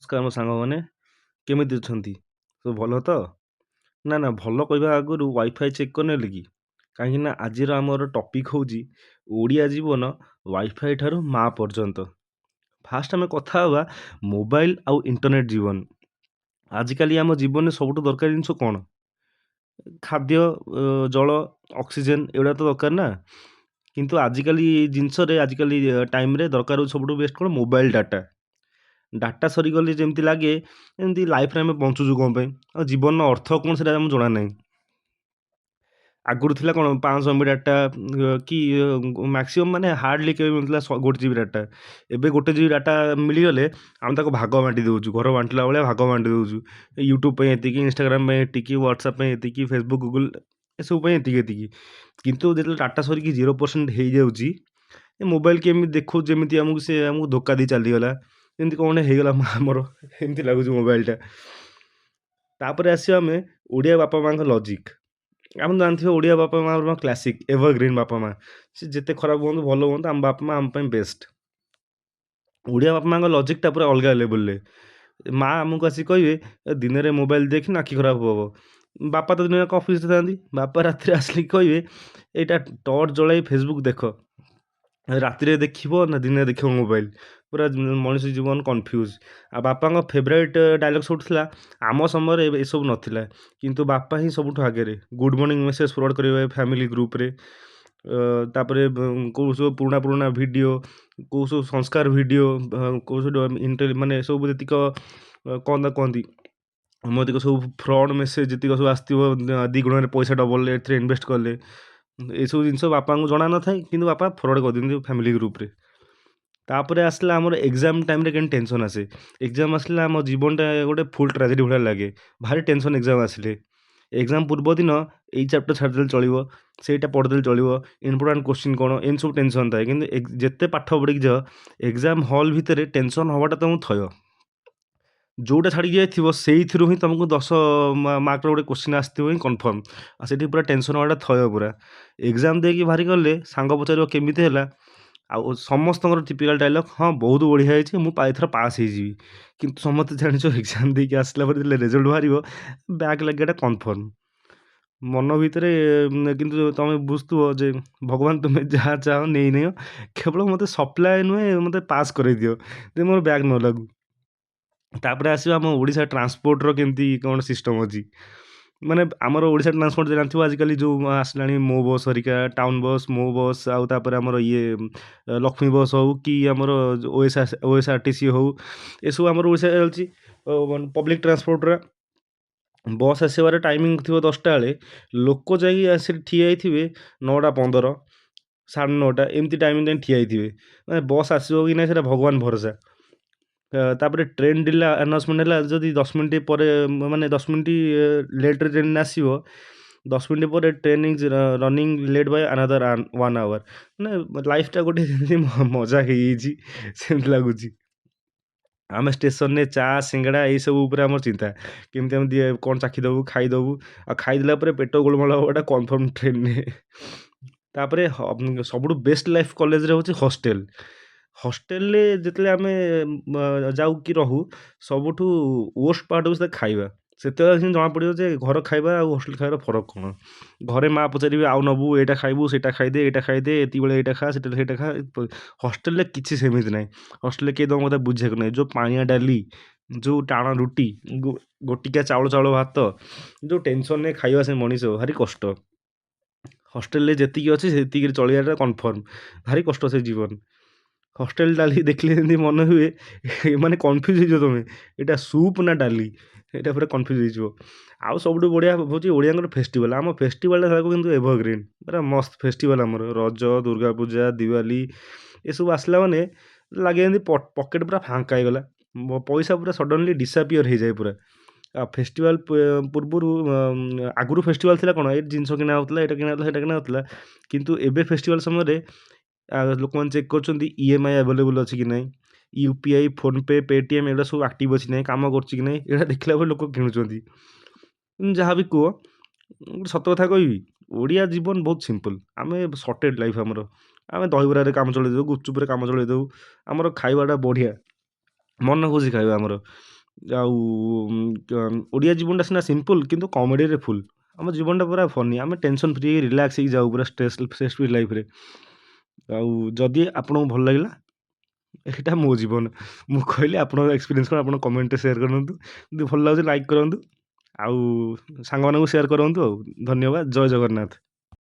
ନମସ୍କାର ମୋ ସାଙ୍ଗମାନେ, କେମିତି ଅଛନ୍ତି? ସବୁ ଭଲ ତ? ନା ଭଲ କହିବା ଆଗରୁ ୱାଇଫାଇ ଚେକ୍ କରିନେଲେ କି? କାହିଁକିନା ଆଜିର ଆମର ଟପିକ୍ ହେଉଛି ଓଡ଼ିଆ ଜୀବନ ୱାଇଫାଇ ଠାରୁ ମା ପର୍ଯ୍ୟନ୍ତ। ଫାଷ୍ଟ ଆମେ କଥା ହେବା ମୋବାଇଲ ଆଉ ଇଣ୍ଟରନେଟ୍ ଜୀବନ। ଆଜିକାଲି ଆମ ଜୀବନରେ ସବୁଠୁ ଦରକାରୀ ଜିନିଷ କ'ଣ? ଖାଦ୍ୟ, ଜଳ, ଅକ୍ସିଜେନ୍ ଏଗୁଡ଼ା ତ ଦରକାର ନା। କିନ୍ତୁ ଆଜିକାଲି ଜିନିଷରେ ଟାଇମ୍‌ରେ ଦରକାର ହେଉଛି ସବୁଠୁ ବେଷ୍ଟ କ'ଣ? Mobile data. ଡାଟା ସରିଗଲେ ଯେମିତି ଲାଗେ, ଏମିତି ଲାଇଫ୍‌ରେ ଆମେ ବଞ୍ଚୁଛୁ କ'ଣ ପାଇଁ? ଆଉ ଜୀବନର ଅର୍ଥ କ'ଣ ସେଇଟା ଆମକୁ ଜଣା ନାହିଁ। ଆଗରୁ ଥିଲା କ'ଣ 500 MB ଡାଟା, କି ମାକ୍ସିମମ୍ ମାନେ ହାର୍ଡ଼ଲି କେବେ ମିଳୁଥିଲା 1 GB ଡାଟା। ଏବେ 1 GB ଡାଟା ମିଳିଗଲେ ଆମେ ତାକୁ ଭାଗ ବାଣ୍ଟି ଦେଉଛୁ। ଘର ବାଣ୍ଟିଲା ଭଳିଆ ଭାଗ ବାଣ୍ଟି ଦେଉଛୁ। ୟୁଟ୍ୟୁବ୍ ପାଇଁ ଏତିକି, ଇନଷ୍ଟାଗ୍ରାମ୍ ପାଇଁ ଏତିକି, ହ୍ୱାଟ୍ସଆପ୍ ପାଇଁ ଏତିକି, ଫେସବୁକ୍, ଗୁଗୁଲ୍ ଏସବୁ ପାଇଁ ଏତିକି ଏତିକି। କିନ୍ତୁ ଯେତେବେଳେ ଡାଟା ସରିକି 0% ହେଇଯାଉଛି, ଏ ମୋବାଇଲ୍ କେମିତି ଦେଖାଉଛି ଯେମିତି ଆମକୁ ଧୋକା ଦେଇ ଚାଲିଗଲା। ଯେମିତି କ'ଣ ଗୋଟେ ହେଇଗଲା ଆମର ଏମିତି ଲାଗୁଛି ମୋବାଇଲଟା। ତାପରେ ଆସିବା ଆମେ ଓଡ଼ିଆ ବାପା ମାଆଙ୍କ ଲଜିକ୍। ଆପଣ ଜାଣିଥିବେ ଓଡ଼ିଆ ବାପା ମାଆ ଆମର କ୍ଲାସିକ୍ ଏଭରଗ୍ରୀନ୍ ବାପା ମାଆ। ସେ ଯେତେ ଖରାପ ହୁଅନ୍ତୁ ଭଲ ହୁଅନ୍ତୁ ଆମ ବାପା ମାଆ ଆମ ପାଇଁ ବେଷ୍ଟ। ଓଡ଼ିଆ ବାପା ମାଆଙ୍କ ଲଜିକ୍‌ଟା ପୁରା ଅଲଗା ଲେବୁଲ୍‌ରେ। ମାଆ ଆମକୁ ଆସିକି କହିବେ, ଦିନରେ ମୋବାଇଲ୍ ଦେଖନା ଆଖି ଖରାପ ହବ। ବାପା ତ ଦିନଯାକ ଅଫିସ୍‌ରେ ଥାନ୍ତି। ବାପା ରାତିରେ ଆସିକି କହିବେ, ଏଇଟା ଟର୍ଚ୍ଚ ଜଳାଇ ଫେସବୁକ୍ ଦେଖ। ରାତିରେ ଦେଖିବ ନା ଦିନରେ ଦେଖିବ ମୋବାଇଲ୍। ପୁରା ମଣିଷ ଜୀବନ କନଫ୍ୟୁଜ୍। ଆଉ ବାପାଙ୍କ ଫେଭରାଇଟ୍ ଡାୟଲଗ୍ ସବୁଠୁ ଥିଲା, ଆମ ସମୟରେ ଏସବୁ ନଥିଲା। କିନ୍ତୁ ବାପା ହିଁ ସବୁଠୁ ଆଗରେ। ଗୁଡ୍ ମର୍ଣ୍ଣିଂ ମେସେଜ୍ ଫରୱାର୍ଡ଼ କରିବେ ଫ୍ୟାମିଲି ଗ୍ରୁପ୍‌ରେ। ତାପରେ କୋଉ ସବୁ ପୁରୁଣା ଭିଡ଼ିଓ, କୋଉ ସବୁ ସଂସ୍କାର ଭିଡ଼ିଓ, କୋଉ ସବୁ ମାନେ ସବୁ ଯେତିକ କ'ଣ ତାକୁ କହନ୍ତି, ଆମ ଯେତିକ ସବୁ ଫ୍ରଡ଼୍ ମେସେଜ୍ ଯେତିକ ସବୁ ଆସିଥିବ, ଦ୍ୱିଗୁଣରେ ପଇସା ଡବଲ୍ ଏଥିରେ ଇନଭେଷ୍ଟ କଲେ। ଏସବୁ ଜିନିଷ ବାପାଙ୍କୁ ଜଣା ନଥାଏ, କିନ୍ତୁ ବାପା ଫରୱାର୍ଡ଼ କରିଦିଅନ୍ତି ଫ୍ୟାମିଲି ଗ୍ରୁପ୍‌ରେ। ତାପରେ ଆସିଲା ଆମର ଏକ୍ଜାମ୍ ଟାଇମ୍‌ରେ କେମିତି ଟେନସନ୍ ଆସେ। ଏକ୍ଜାମ୍ ଆସିଲେ ଆମ ଜୀବନଟା ଗୋଟେ ଫୁଲ୍ ଟ୍ରାଜେଡି ଭଳିଆ ଲାଗେ। ଭାରି ଟେନସନ୍ ଏକ୍ଜାମ୍ ଆସିଲେ। ଏକ୍ଜାମ୍ ପୂର୍ବ ଦିନ ଏଇ ଚାପ୍ଟର ଛାଡ଼ିଦେଲେ ଚଳିବ, ସେଇଟା ପଢ଼ିଦେଲେ ଚଳିବ, ଇମ୍ପୋର୍ଟାଣ୍ଟ କୋଶ୍ଚିନ୍ କ'ଣ, ଏମିତି ସବୁ ଟେନସନ୍ ଥାଏ। କିନ୍ତୁ ଯେତେ ପାଠ ପଢ଼ିକି ଯାଅ, ଏକ୍ଜାମ୍ ହଲ୍ ଭିତରେ ଟେନସନ୍ ହବାଟା ତମକୁ ଥୟ। ଯୋଉଟା ଛାଡ଼ିକି ଯାଇଥିବ ସେଇଥିରୁ ହିଁ ତମକୁ 10 ମାର୍କର ଗୋଟେ କୋଶ୍ଚିନ୍ ଆସିଥିବ ହିଁ କନଫର୍ମ। ଆଉ ସେଠି ପୁରା ଟେନସନ୍ ହବାଟା ଥୟ ପୁରା। ଏକ୍ଜାମ୍ ଦେଇକି ବାହାରି ଗଲେ ସାଙ୍ଗ ପଚାରିବ କେମିତି ହେଲା? ଆଉ ସମସ୍ତଙ୍କର ଟିପିକାଲ୍ ଡାୟଲଗ୍, ହଁ ବହୁତ ବଢ଼ିଆ ହେଇଛି, ମୁଁ ଏଥର ପାସ୍ ହେଇଯିବି। କିନ୍ତୁ ସମସ୍ତେ ଜାଣିଛ ଏକ୍ଜାମ୍ ଦେଇକି ଆସିଲା ପରେ ଯେତେବେଳେ ରେଜଲ୍ଟ ବାହାରିବ, ବ୍ୟାକ୍ ଲାଗିବାଟା କନଫର୍ମ। ମନ ଭିତରେ କିନ୍ତୁ ତମେ ବୁଝୁଥିବ ଯେ ଭଗବାନ ତୁମେ ଯାହା ଚାହଁ ନେଇନିଅ, କେବଳ ମୋତେ ସପ୍ଲାଏ ନୁହେଁ ମୋତେ ପାସ୍ କରେଇଦିଅ, ଯେ ମୋର ବ୍ୟାକ୍ ନ ଲାଗୁ। ତାପରେ ଆସିବ ଆମ ଓଡ଼ିଶା ଟ୍ରାନ୍ସପୋର୍ଟର କେମିତି କ'ଣ ସିଷ୍ଟମ୍ ଅଛି। ମାନେ ଆମର ଓଡ଼ିଶା ଟ୍ରାନ୍ସପୋର୍ଟ ଜାଣିଥିବ ଆଜିକାଲି ଯେଉଁ ଆସିଲାଣି ମୋ ବସ୍ ହେରିକା, ଟାଉନ୍ ବସ୍, ମୋ ବସ୍, ଆଉ ତାପରେ ଆମର ଲକ୍ଷ୍ମୀ ବସ୍ ହଉ କି ଆମର OSRTC ହଉ, ଏସବୁ ଆମର ଓଡ଼ିଶାରେ ଚାଲିଛି। ପବ୍ଲିକ୍ ଟ୍ରାନ୍ସପୋର୍ଟର ବସ୍ ଆସିବାର ଟାଇମିଂ ଥିବ 10ଟା ବେଳେ, ଲୋକ ଯାଇକି ସେଠି ଠିଆ ହେଇଥିବେ 9ଟା 15, 9:30 ଏମିତି ଟାଇମିଂ ଯାଇ ଠିଆ ହେଇଥିବେ। ମାନେ ବସ୍ ଆସିବ କି ନାହିଁ ସେଇଟା ଭଗବାନ ଭରସା। ତାପରେ ଟ୍ରେନ୍ ଡିଲେ ଆନାଉନ୍ସମେଣ୍ଟ ହେଲା, ଯଦି 10 ମିନିଟ୍ ପରେ ମାନେ 10 ମିନିଟ୍ ଲେଟ୍‌ରେ ଟ୍ରେନ୍ ଆସିବ, 10 ମିନିଟ୍ ପରେ train is running late by another 1 hour. ମାନେ ଲାଇଫ୍‌ଟା ଗୋଟେ ଯେମିତି ମଜାକ ହେଇଯାଇଛି ସେମିତି ଲାଗୁଛି। ଆମେ ଷ୍ଟେସନ୍‌ରେ ଚା, ସିଙ୍ଗଡ଼ା ଏଇସବୁ ଉପରେ ଆମର ଚିନ୍ତା। କେମିତି ଆମେ କ'ଣ ଚାଖିଦବୁ, ଖାଇଦବୁ। ଆଉ ଖାଇଦେଲା ପରେ ପେଟ ଗୋଳମାଳ ହବାଟା କନଫର୍ମ ଟ୍ରେନ୍‌ରେ। ତାପରେ ସବୁଠୁ ବେଷ୍ଟ ଲାଇଫ୍ କଲେଜରେ ହେଉଛି ହଷ୍ଟେଲ୍। ହଷ୍ଟେଲ୍‌ରେ ଯେତେବେଳେ ଆମେ ଯାଉ କି ରହୁ, ସବୁଠୁ ୱର୍ଷ୍ଟ ପାର୍ଟ ହେଉଛି ତା ଖାଇବା। ସେତେବେଳେ ହିଁ ଜଣାପଡ଼ିବ ଯେ ଘର ଖାଇବା ଆଉ ହଷ୍ଟେଲ୍ ଖାଇବାର ଫରକ କ'ଣ। ଘରେ ମାଆ ପଚାରିବେ, ଆଉ ନବୁ, ଏଇଟା ଖାଇବୁ, ସେଇଟା ଖାଇଦେ, ଏଇଟା ଖାଇଦେ, ଏତିକିବେଳେ ଏଇଟା ଖା, ସେତେବେଳେ ସେଇଟା ଖା। ହଷ୍ଟେଲ୍‌ରେ କିଛି ସେମିତି ନାହିଁ। ହଷ୍ଟେଲ୍‌ରେ କେହି ତମ କଥା ବୁଝିବାକୁ ନାହିଁ। ଯୋଉ ପାଣିଆ ଡାଲି, ଯୋଉ ଟାଣ ରୁଟି, ଗୋଟିକିଆ ଚାଉଳ ଚାଉଳ ଭାତ, ଯୋଉ ଟେନସନ୍‌ରେ ଖାଇବା ସେ ମଣିଷ, ଭାରି କଷ୍ଟ। ହଷ୍ଟେଲ୍‌ରେ ଯେତିକି ଅଛି ସେତିକିରେ ଚଳିବାଟା କନଫର୍ମ। ଭାରି କଷ୍ଟ ସେ ଜୀବନ। ହଷ୍ଟେଲ୍ ଡାଲି ଦେଖିଲେ ଯେମିତି ମନେ ହୁଏ, ମାନେ କନଫ୍ୟୁଜ୍ ହେଇଯିବ ତମେ। ଏଇଟା ସୁପ୍ ନା ଡାଲି? ଏଇଟା ପୁରା କନଫ୍ୟୁଜ୍ ହେଇଯିବ। ଆଉ ସବୁଠୁ ବଢ଼ିଆ ହେଉଛି ଓଡ଼ିଆଙ୍କର ଫେଷ୍ଟିଭାଲ୍। ଆମ ଫେଷ୍ଟିଭାଲ୍‌ଟା ଯାକ କିନ୍ତୁ ଏଭରଗ୍ରୀନ୍। ପୁରା ମସ୍ତ ଫେଷ୍ଟିଭାଲ୍ ଆମର। ରଜ, ଦୁର୍ଗାପୂଜା, ଦିୱାଲି ଏସବୁ ଆସିଲା ମାନେ ଲାଗେ ଯେମିତି ପକେଟ୍ ପୁରା ଫାଙ୍କା ହେଇଗଲା। ପଇସା ପୁରା ସଡନ୍‌ଲି ଡିସାପିଅର୍ ହେଇଯାଏ ପୁରା। ଆଉ ଫେଷ୍ଟିଭାଲ୍ ପୂର୍ବରୁ ଆଗରୁ ଫେଷ୍ଟିଭାଲ୍ ଥିଲା କ'ଣ, ଏଇ ଜିନିଷ କିଣା ହେଉଥିଲା, ଏଇଟା କିଣା ହେଉଥିଲା, ସେଇଟା କିଣା ହେଉଥିଲା। କିନ୍ତୁ ଏବେ ଫେଷ୍ଟିଭାଲ୍ ସମୟରେ ଲୋକମାନେ ଚେକ୍ କରୁଛନ୍ତି EMI ଆଭେଲେବୁଲ୍ ଅଛି କି ନାହିଁ, UPI, ଫୋନ୍‌ପେ, ପେଟିଏମ୍ ଏଗୁଡ଼ା ସବୁ ଆକ୍ଟିଭ୍ ଅଛି କି ନାହିଁ, କାମ କରୁଛି କି ନାହିଁ, ଏଗୁଡ଼ା ଦେଖିଲା ପରେ ଲୋକ କିଣୁଛନ୍ତି। ଯାହା ବି କୁହ, ଗୋଟେ ସତ କଥା କହିବି, ଓଡ଼ିଆ ଜୀବନ ବହୁତ ସିମ୍ପଲ୍। ଆମେ ସର୍ଟେଡ୍ ଲାଇଫ୍ ଆମର। ଆମେ ଦହିବରାରେ କାମ ଚଳେଇଦେବୁ, ଗୁପଚୁପ୍‌ରେ କାମ ଚଳେଇଦେବୁ। ଆମର ଖାଇବାଟା ବଢ଼ିଆ। ମନ ଖୁସି ଖାଇବା ଆମର। ଆଉ ଓଡ଼ିଆ ଜୀବନଟା ସିନା ସିମ୍ପୁଲ୍ କିନ୍ତୁ କମେଡ଼ିରେ ଫୁଲ୍। ଆମ ଜୀବନଟା ପୁରା ଫନି। ଆମେ ଟେନସନ୍ ଫ୍ରି ହେଇକି ରିଲାକ୍ସ ହେଇକି ଯାଉ ପୁରା ଷ୍ଟ୍ରେସ୍ ଫ୍ରି ଲାଇଫ୍‌ରେ। ଆଉ ଯଦି ଆପଣଙ୍କୁ ଭଲ ଲାଗିଲା, ଏଇଟା ମୋ ଜୀବନ। ମୁଁ କହିଲି ଆପଣଙ୍କ ଏକ୍ସପିରିଏନ୍ସ କ'ଣ ଆପଣ କମେଣ୍ଟରେ ସେୟାର କରନ୍ତୁ। ଯଦି ଭଲ ଲାଗୁଛି ଲାଇକ୍ କରନ୍ତୁ। ଆଉ ସାଙ୍ଗମାନଙ୍କୁ ସେୟାର କରନ୍ତୁ ଆଉ। ଧନ୍ୟବାଦ। ଜୟ ଜଗନ୍ନାଥ।